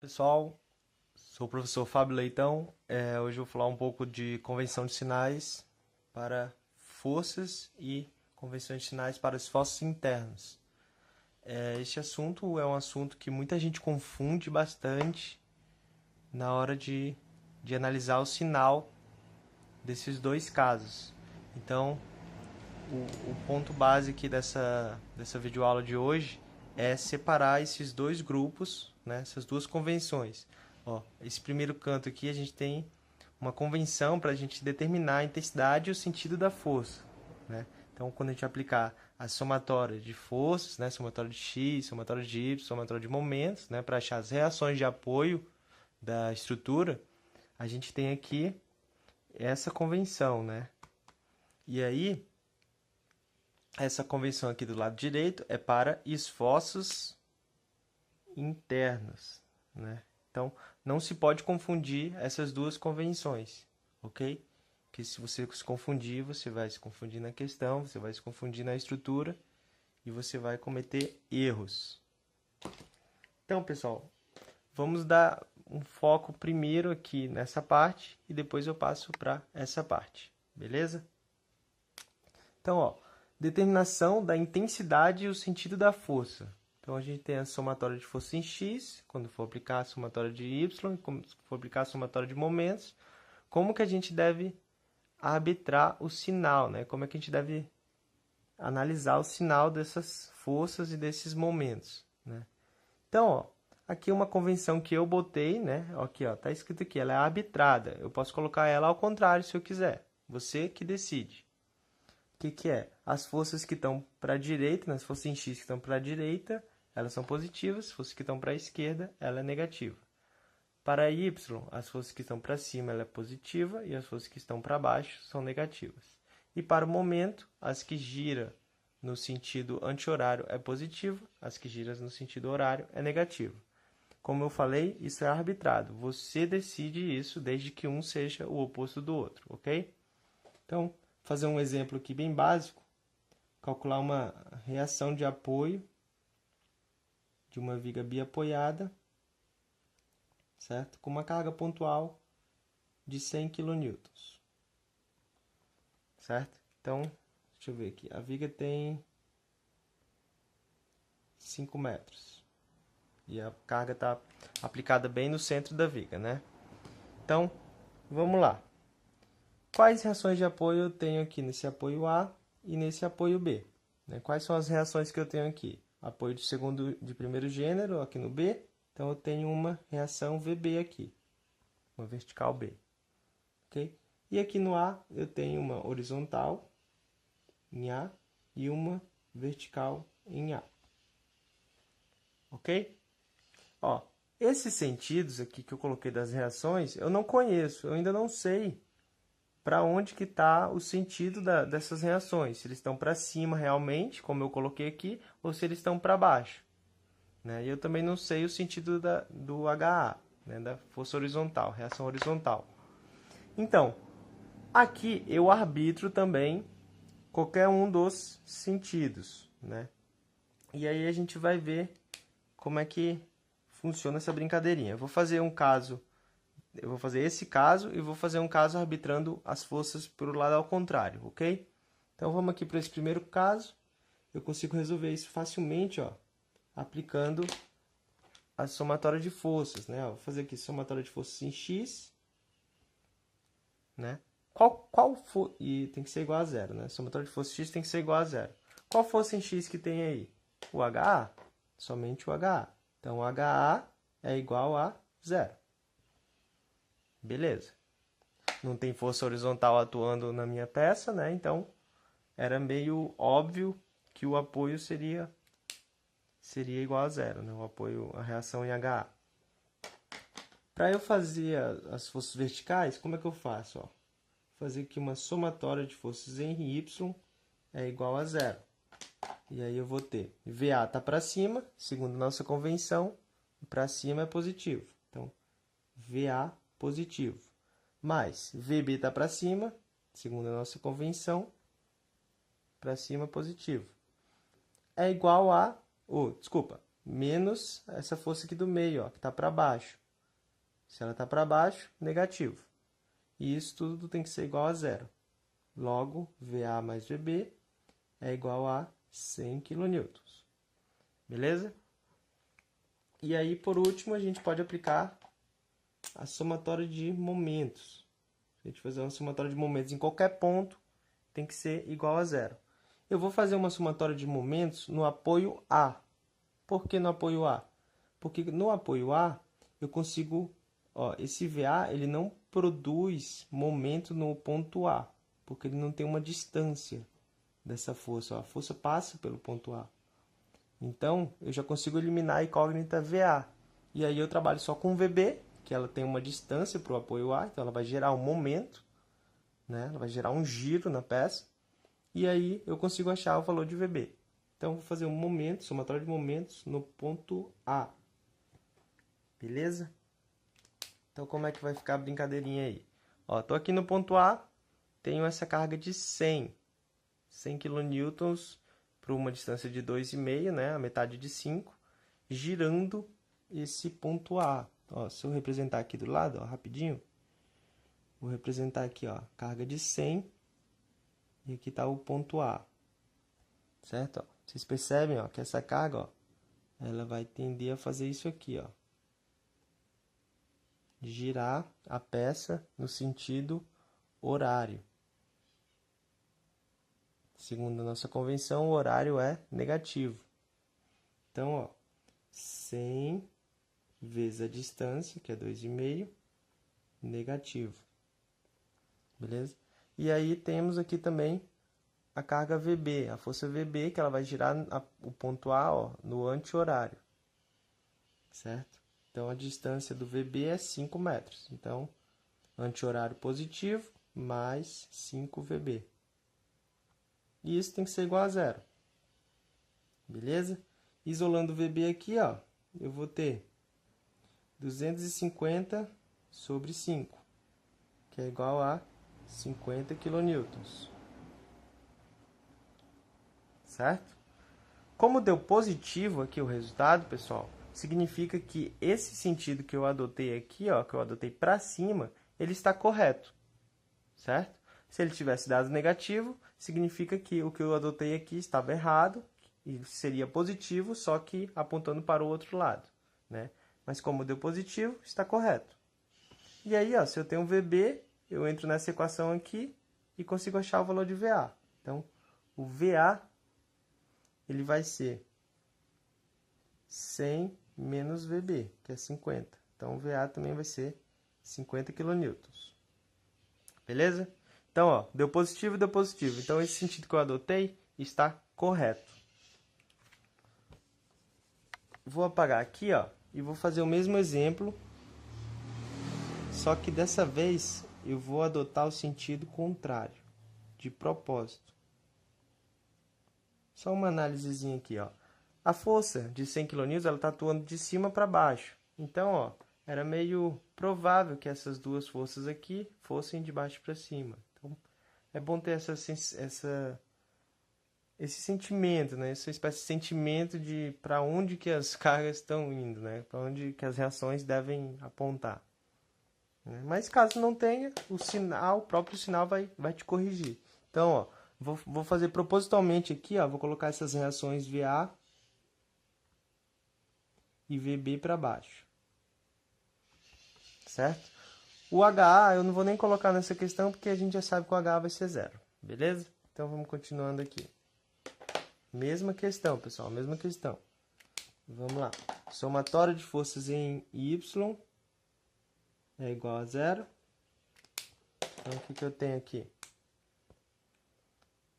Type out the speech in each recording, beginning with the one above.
Pessoal, sou o professor Fábio Leitão. Hoje eu vou falar um pouco de convenção de sinais para forças e convenções de sinais para esforços internos. Este assunto é um assunto que muita gente confunde bastante na hora de analisar o sinal desses dois casos. Então, o ponto base aqui dessa videoaula de hoje é separar esses dois grupos, né, essas duas convenções. Ó, esse primeiro canto aqui a gente tem uma convenção para a gente determinar a intensidade e o sentido da força, né? Então, quando a gente aplicar a somatória de forças, né, somatória de x, somatória de y, somatória de momentos, né, para achar as reações de apoio da estrutura, a gente tem aqui essa convenção, né? E aí, essa convenção aqui do lado direito é para esforços internos, né? Então, não se pode confundir essas duas convenções, ok? Porque se você se confundir, você vai se confundir na questão, você vai se confundir na estrutura e você vai cometer erros. Então, pessoal, vamos dar um foco primeiro aqui nessa parte e depois eu passo para essa parte, beleza? Então, ó, determinação da intensidade e o sentido da força. Então, a gente tem a somatória de força em x, quando for aplicar a somatória de y, quando for aplicar a somatória de momentos. Como que a gente deve arbitrar o sinal, né? Como é que a gente deve analisar o sinal dessas forças e desses momentos, né? Então, ó, aqui uma convenção que eu botei, né? Aqui, ó, tá escrito aqui, ela é arbitrada. Eu posso colocar ela ao contrário se eu quiser. Você que decide. O que é? As forças que estão para a direita, né, as forças em x que estão para a direita, elas são positivas, as forças que estão para a esquerda, ela é negativa. Para y, as forças que estão para cima, ela é positiva, e as forças que estão para baixo são negativas. E para o momento, as que giram no sentido anti-horário é positiva, as que giram no sentido horário é negativa. Como eu falei, isso é arbitrado. Você decide isso desde que um seja o oposto do outro, ok? Então, fazer um exemplo aqui bem básico, calcular uma reação de apoio de uma viga biapoiada, certo? Com uma carga pontual de 100 kN, certo? Então, deixa eu ver aqui, a viga tem 5 metros e a carga está aplicada bem no centro da viga, né? Então, vamos lá. Quais reações de apoio eu tenho aqui nesse apoio A e nesse apoio B? Quais são as reações que eu tenho aqui? Apoio de primeiro gênero aqui no B, então eu tenho uma reação VB aqui, uma vertical B, ok? E aqui no A eu tenho uma horizontal em A e uma vertical em A, ok? Ó, esses sentidos aqui que eu coloquei das reações eu não conheço, eu ainda não sei para onde que está o sentido dessas reações. Se eles estão para cima realmente, como eu coloquei aqui, ou se eles estão para baixo. Né? E eu também não sei o sentido do HA, né? Da força horizontal, reação horizontal. Então, aqui eu arbitro também qualquer um dos sentidos. Né? E aí a gente vai ver como é que funciona essa brincadeirinha. Eu vou fazer esse caso e vou fazer um caso arbitrando as forças para o lado ao contrário, ok? Então vamos aqui para esse primeiro caso. Eu consigo resolver isso facilmente, ó, aplicando a somatória de forças, né? Vou fazer aqui somatória de forças em x, né? E tem que ser igual a zero, né? Somatória de forças x tem que ser igual a zero. Qual força em x que tem aí? O HA? Somente o HA. Então o HA é igual a zero. Beleza. Não tem força horizontal atuando na minha peça, né? Então, era meio óbvio que o apoio seria igual a zero, né? O apoio, a reação em HA. Para eu fazer as forças verticais, como é que eu faço? Ó? Vou fazer aqui uma somatória de forças em Y é igual a zero. E aí eu vou ter VA está para cima, segundo nossa convenção, para cima é positivo. Então, VA positivo. Mais VB está para cima, segundo a nossa convenção, para cima positivo. É igual a... desculpa, menos essa força aqui do meio, ó, que está para baixo. Se ela está para baixo, negativo. E isso tudo tem que ser igual a zero. Logo, VA mais VB é igual a 100 kN. Beleza? E aí, por último, a gente pode aplicar a somatória de momentos. Se a gente fazer uma somatória de momentos em qualquer ponto, tem que ser igual a zero. Eu vou fazer uma somatória de momentos no apoio A. Por que no apoio A? Porque no apoio A, eu consigo... Ó, esse VA ele não produz momento no ponto A, porque ele não tem uma distância dessa força. Ó, a força passa pelo ponto A. Então, eu já consigo eliminar a incógnita VA. E aí eu trabalho só com VB, que ela tem uma distância para o apoio A, então ela vai gerar um momento, né? Ela vai gerar um giro na peça. E aí eu consigo achar o valor de VB. Então, vou fazer um momento, somatória de momentos no ponto A. Beleza? Então, como é que vai ficar a brincadeirinha aí? Ó, tô aqui no ponto A, tenho essa carga de 100 kN para uma distância de 2,5, né? A metade de 5, girando esse ponto A. Ó, se eu representar aqui do lado, ó, rapidinho, vou representar aqui, ó, carga de 100 e aqui está o ponto A, certo? Ó, vocês percebem, ó, que essa carga, ó, ela vai tender a fazer isso aqui, ó, girar a peça no sentido horário. Segundo a nossa convenção, o horário é negativo. Então, ó, 100 vezes a distância, que é 2,5, negativo. Beleza? E aí temos aqui também a carga VB, a força VB, que ela vai girar o ponto A, ó, no anti-horário. Certo? Então, a distância do VB é 5 metros. Então, anti-horário positivo mais 5 VB. E isso tem que ser igual a zero. Beleza? Isolando o VB aqui, ó, eu vou ter 250 sobre 5, que é igual a 50 kN. Certo? Como deu positivo aqui o resultado, pessoal, significa que esse sentido que eu adotei aqui, ó, que eu adotei para cima, ele está correto. Certo? Se ele tivesse dado negativo, significa que o que eu adotei aqui estava errado, e seria positivo, só que apontando para o outro lado, né? Mas como deu positivo, está correto. E aí, ó, se eu tenho VB, eu entro nessa equação aqui e consigo achar o valor de VA. Então, o VA ele vai ser 100 menos VB, que é 50. Então, o VA também vai ser 50 kN. Beleza? Então, ó, deu positivo, deu positivo. Então, esse sentido que eu adotei está correto. Vou apagar aqui, ó, e vou fazer o mesmo exemplo, só que dessa vez eu vou adotar o sentido contrário, de propósito. Só uma análisezinha aqui, ó. A força de 100 kN ela está atuando de cima para baixo. Então, ó, era meio provável que essas duas forças aqui fossem de baixo para cima. Então, é bom ter esse sentimento, né? Essa espécie de sentimento de para onde que as cargas estão indo, né? Para onde que as reações devem apontar. Mas caso não tenha, o próprio sinal vai te corrigir. Então, ó, vou fazer propositalmente aqui, ó, vou colocar essas reações VA e VB para baixo. Certo? O HA eu não vou nem colocar nessa questão, porque a gente já sabe que o HA vai ser zero. Beleza? Então, vamos continuando aqui. Mesma questão, pessoal, mesma questão. Vamos lá. Somatório de forças em Y é igual a zero. Então, o que eu tenho aqui?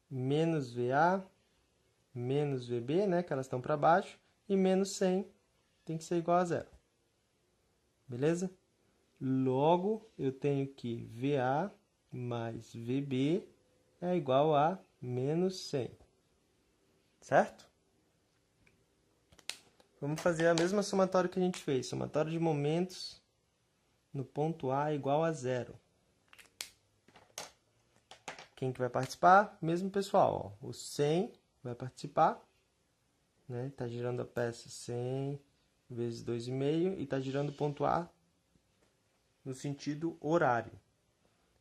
Menos VA, menos VB, né, que elas estão para baixo, e menos 100 tem que ser igual a zero. Beleza? Logo, eu tenho que VA mais VB é igual a menos 100. Certo? Vamos fazer a mesma somatória que a gente fez. Somatória de momentos no ponto A igual a zero. Quem que vai participar? Mesmo pessoal. Ó. O 100 vai participar, né? Está girando a peça 100 vezes 2,5 e está girando o ponto A no sentido horário,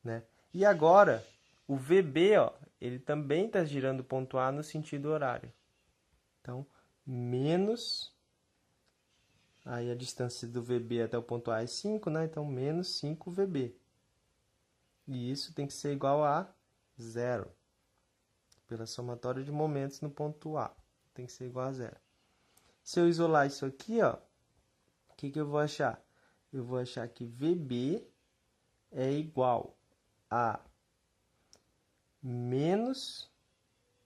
né? E agora, o VB, ó, ele também está girando o ponto A no sentido horário. Então, menos... Aí a distância do VB até o ponto A é 5, né? Então, menos 5 VB. E isso tem que ser igual a 0. Pela somatória de momentos no ponto A. Tem que ser igual a 0. Se eu isolar isso aqui, ó, o que eu vou achar? Eu vou achar que VB é igual a menos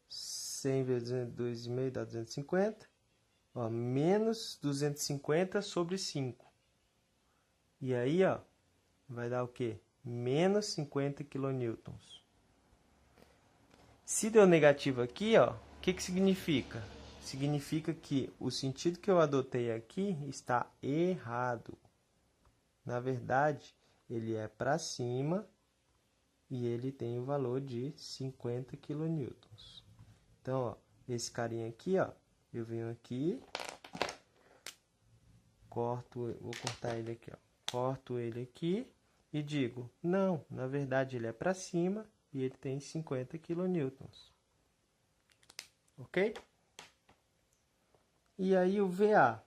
100 vezes 2,5 dá 250. Ó, menos 250 sobre 5. E aí, ó, vai dar o quê? Menos 50 kN. Se deu negativo aqui, ó, o que significa? Significa que o sentido que eu adotei aqui está errado. Na verdade, ele é para cima e ele tem o valor de 50 kN. Então, ó, esse carinha aqui, ó, eu venho aqui, corto, vou cortar ele aqui, ó. Corto ele aqui e digo, não, na verdade ele é para cima e ele tem 50 kN. Ok? E aí o VA,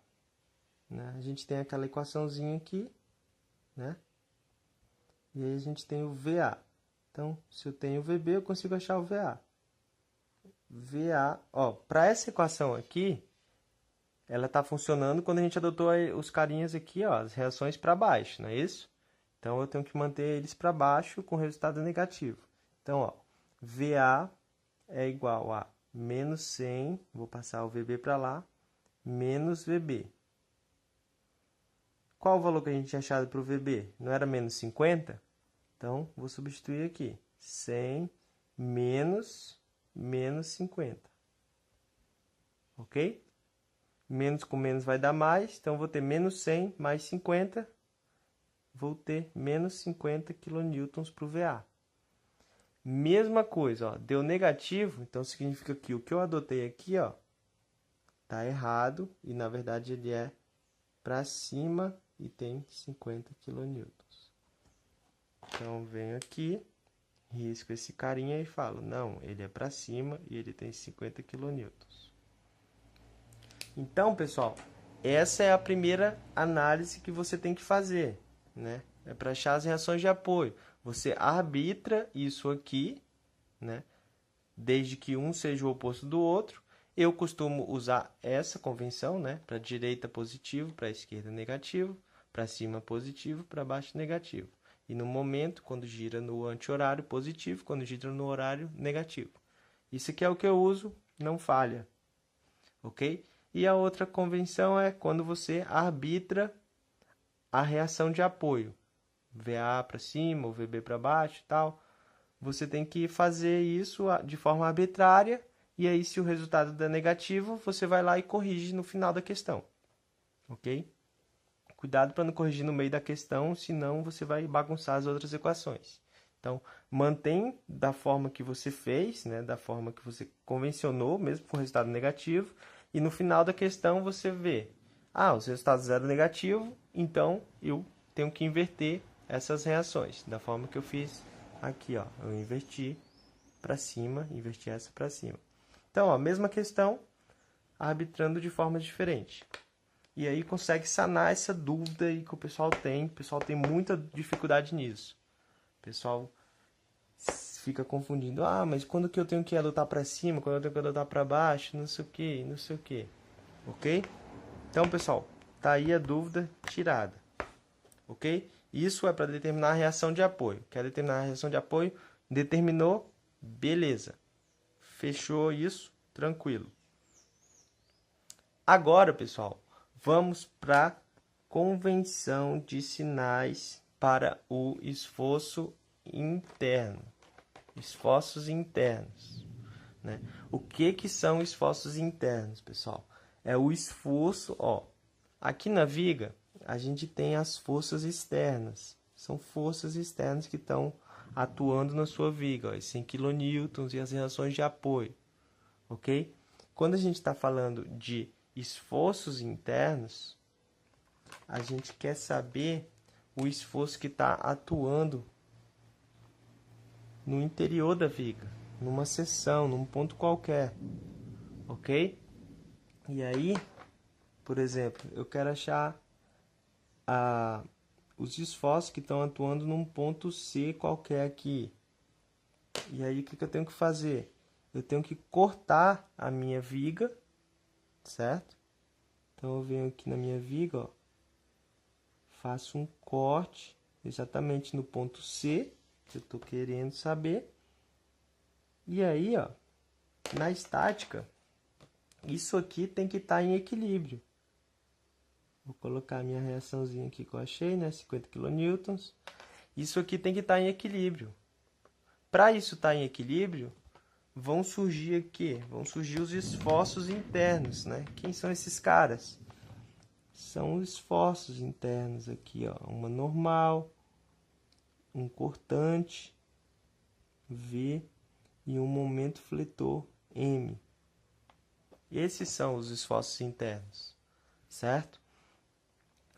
né? A gente tem aquela equaçãozinha aqui, né? E aí a gente tem o VA. Então, se eu tenho o VB, eu consigo achar o VA. VA, ó, para essa equação aqui, ela está funcionando quando a gente adotou os carinhas aqui, ó, as reações para baixo, não é isso? Então, eu tenho que manter eles para baixo com resultado negativo. Então, ó, VA é igual a menos 100, vou passar o VB para lá, menos VB. Qual o valor que a gente tinha achado para o VB? Não era menos 50? Então, vou substituir aqui. 100 menos 50. Ok? Menos com menos vai dar mais. Então, vou ter menos 100 mais 50. Vou ter menos 50 kN para o VA. Mesma coisa, ó, deu negativo. Então, significa que o que eu adotei aqui, ó, tá errado. E, na verdade, ele é para cima e tem 50 kN. Então, venho aqui, risco esse carinha e falo, não, ele é para cima e ele tem 50 kN. Então, pessoal, essa é a primeira análise que você tem que fazer, né? É para achar as reações de apoio. Você arbitra isso aqui, né? Desde que um seja o oposto do outro. Eu costumo usar essa convenção, né? Para direita positivo, para esquerda negativo, para cima positivo, para baixo negativo. E no momento, quando gira no anti-horário, positivo, quando gira no horário, negativo. Isso aqui é o que eu uso, não falha. Ok? E a outra convenção é quando você arbitra a reação de apoio. VA para cima, ou VB para baixo e tal. Você tem que fazer isso de forma arbitrária. E aí, se o resultado der negativo, você vai lá e corrige no final da questão. Ok? Cuidado para não corrigir no meio da questão, senão você vai bagunçar as outras equações. Então, mantém da forma que você fez, né, da forma que você convencionou, mesmo com resultado negativo, e no final da questão você vê, os resultados eram negativos, então eu tenho que inverter essas reações, da forma que eu fiz aqui, ó, eu inverti para cima, inverti essa para cima. Então, ó, mesma questão, arbitrando de forma diferente. E aí consegue sanar essa dúvida aí que o pessoal tem. O pessoal tem muita dificuldade nisso. O pessoal fica confundindo. Mas quando que eu tenho que adotar para cima? Quando eu tenho que adotar para baixo? Não sei o que, não sei o que. Ok? Então, pessoal, tá aí a dúvida tirada. Ok? Isso é para determinar a reação de apoio. Quer determinar a reação de apoio? Determinou? Beleza. Fechou isso? Tranquilo. Agora, pessoal, vamos para a convenção de sinais para o esforço interno. Esforços internos, né? O que são esforços internos, pessoal? É o esforço, ó. Aqui na viga, a gente tem as forças externas. São forças externas que estão atuando na sua viga, ó, 100 kN e as reações de apoio, ok? quando a gente está falando de esforços internos, a gente quer saber o esforço que está atuando no interior da viga, numa seção, num ponto qualquer, ok? E aí, por exemplo, eu quero achar os esforços que estão atuando num ponto C qualquer aqui. E aí, o que eu tenho que fazer? Eu tenho que cortar a minha viga, certo? Então, eu venho aqui na minha viga, ó, faço um corte exatamente no ponto C, que eu estou querendo saber. E aí, ó, na estática, isso aqui tem que estar em equilíbrio. Vou colocar a minha reaçãozinha aqui que eu achei, né? 50 kN. Isso aqui tem que estar em equilíbrio. Para isso estar em equilíbrio, vão surgir aqui, vão surgir os esforços internos, né? Quem são esses caras? São os esforços internos aqui, ó. Uma normal, um cortante, V, e um momento fletor, M. Esses são os esforços internos, certo?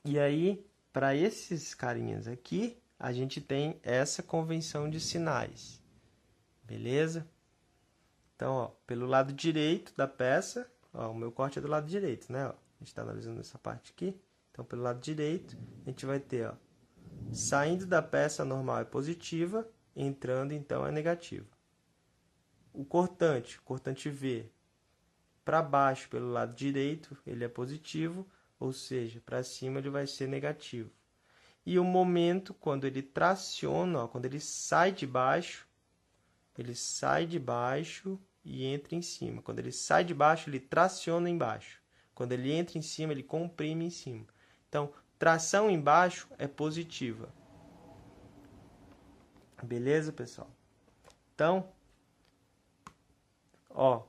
E aí, para esses carinhas aqui, a gente tem essa convenção de sinais, beleza? Então, ó, pelo lado direito da peça, ó, o meu corte é do lado direito, né? Ó, a gente está analisando essa parte aqui. Então, pelo lado direito, a gente vai ter, ó, saindo da peça normal é positiva, entrando então é negativa. O cortante V, para baixo pelo lado direito, ele é positivo, ou seja, para cima ele vai ser negativo. E o momento, quando ele traciona, ó, quando ele sai de baixo e entra em cima. Quando ele sai de baixo, ele traciona embaixo. Quando ele entra em cima, ele comprime em cima. Então, tração embaixo é positiva. Beleza, pessoal? Então, ó,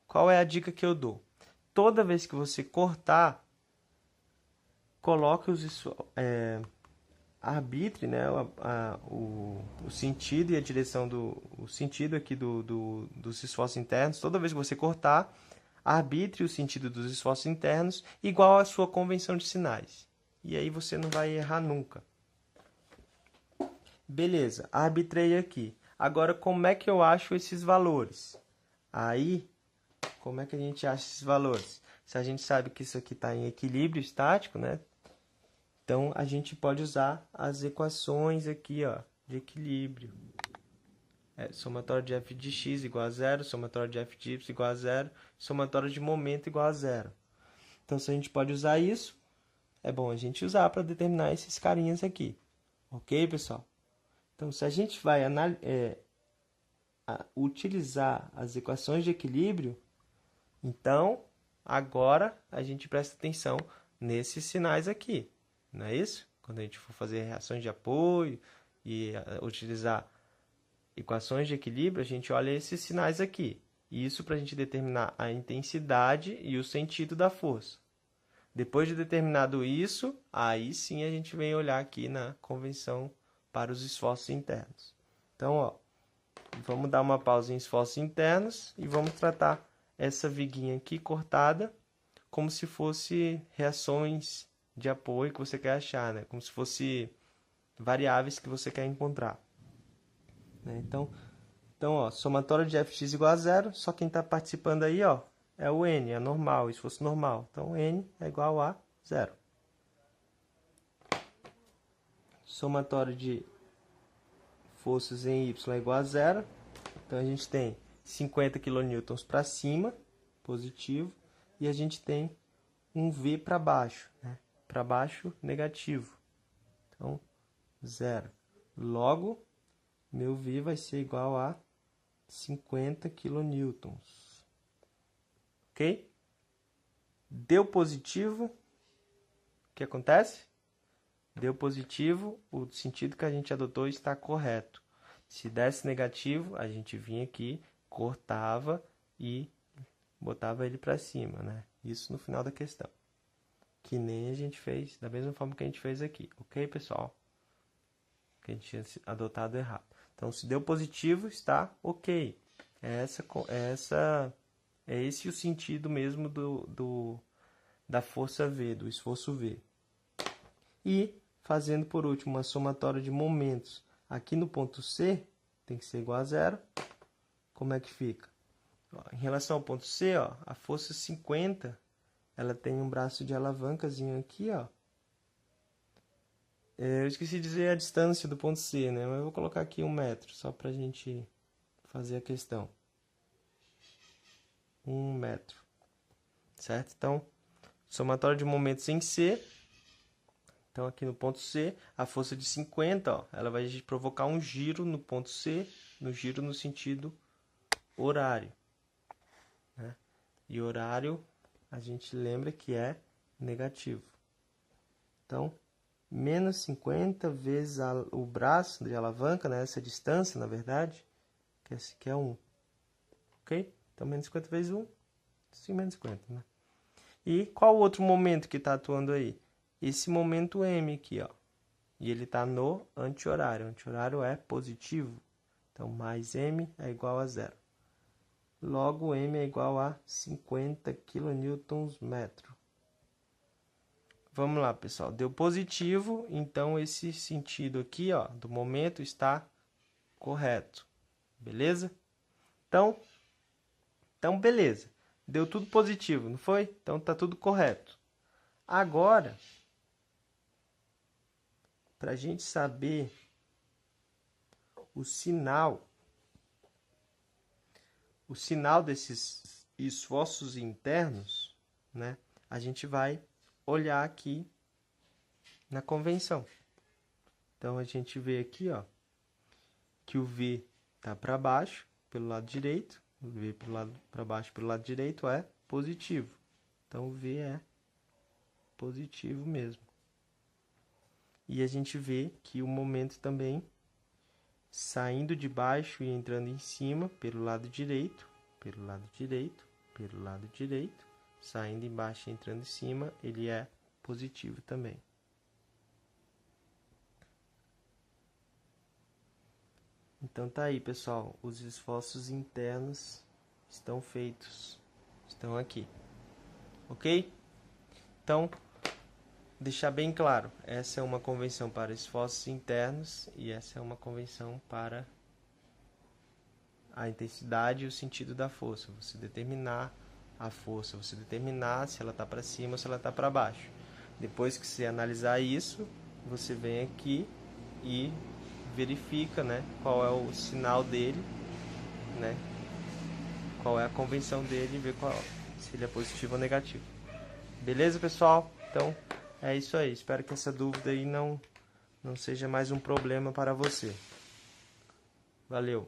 qual é a dica que eu dou? Toda vez que você cortar, coloque arbitre, né, o sentido e a direção o sentido aqui dos esforços internos. Toda vez que você cortar, arbitre o sentido dos esforços internos igual à sua convenção de sinais. E aí você não vai errar nunca. Beleza, arbitrei aqui. Agora, como é que eu acho esses valores? Aí, como é que a gente acha esses valores? Se a gente sabe que isso aqui está em equilíbrio estático, né? Então, a gente pode usar as equações aqui, ó, de equilíbrio. Somatório de f de x igual a zero, somatório de f de y igual a zero, somatório de momento igual a zero. Então, se a gente pode usar isso, é bom a gente usar para determinar esses carinhas aqui. Ok, pessoal? Então, se a gente vai utilizar as equações de equilíbrio, então, agora a gente presta atenção nesses sinais aqui. Não é isso? Quando a gente for fazer reações de apoio e utilizar equações de equilíbrio, a gente olha esses sinais aqui. Isso para a gente determinar a intensidade e o sentido da força. Depois de determinado isso, aí sim a gente vem olhar aqui na convenção para os esforços internos. Então, ó, vamos dar uma pausa em esforços internos e vamos tratar essa viguinha aqui cortada como se fosse reações de apoio que você quer achar, né? Como se fosse variáveis que você quer encontrar. Né? Então, ó, somatório de fx igual a zero, só quem está participando aí, ó, é o n, é normal, esforço normal. Então, n é igual a zero. Somatório de forças em y é igual a zero. Então, a gente tem 50 kN para cima, positivo, e a gente tem um V para baixo, né? Para baixo, negativo. Então, zero. Logo, meu V vai ser igual a 50 kN. Ok? Deu positivo, o que acontece? Deu positivo, o sentido que a gente adotou está correto. Se desse negativo, a gente vinha aqui, cortava e botava ele para cima, né? Isso no final da questão. Que nem a gente fez, da mesma forma que a gente fez aqui. Ok, pessoal? Que a gente tinha adotado errado. Então, se deu positivo, está ok. É essa É esse o sentido mesmo da força V, do esforço V. E fazendo por último uma somatória de momentos aqui no ponto C, tem que ser igual a zero. Como é que fica? Ó, em relação ao ponto C, ó, a força 50, ela tem um braço de alavancazinho aqui, ó. Eu esqueci de dizer a distância do ponto C, né? Mas eu vou colocar aqui 1 metro, só para a gente fazer a questão. 1 metro, certo? Então, somatório de momentos em C. Então, aqui no ponto C, a força de 50, ó, ela vai provocar um giro no ponto C, no giro no sentido horário, né? E horário, a gente lembra que é negativo. Então, menos 50 vezes o braço de alavanca, né? Essa distância, na verdade, que é 1. Ok? Então, menos 50 vezes 1, sim, menos 50, né? E qual o outro momento que está atuando aí? Esse momento M aqui, ó. E ele está no anti-horário. O anti-horário é positivo. Então, mais M é igual a 0. Logo, M é igual a 50 kNm. Vamos lá, pessoal. Deu positivo, então esse sentido aqui, ó, do momento está correto. Beleza? Então, beleza. Deu tudo positivo, não foi? Então, tá tudo correto. Agora, para a gente saber o sinal desses esforços internos, né, a gente vai olhar aqui na convenção. Então, a gente vê aqui, ó, que o V está para baixo, pelo lado direito. O V para baixo pelo lado direito é positivo. Então, o V é positivo mesmo. E a gente vê que o momento também, saindo de baixo e entrando em cima, pelo lado direito, pelo lado direito, pelo lado direito, saindo embaixo e entrando em cima, ele é positivo também. Então tá aí, pessoal, os esforços internos estão feitos, estão aqui, ok? Então, deixar bem claro, essa é uma convenção para esforços internos e essa é uma convenção para a intensidade e o sentido da força. Você determinar a força, você determinar se ela está para cima ou se ela está para baixo. Depois que você analisar isso, você vem aqui e verifica, né, qual é o sinal dele, né, qual é a convenção dele e vê se ele é positivo ou negativo. Beleza, pessoal? Então, é isso aí. Espero que essa dúvida aí não seja mais um problema para você. Valeu!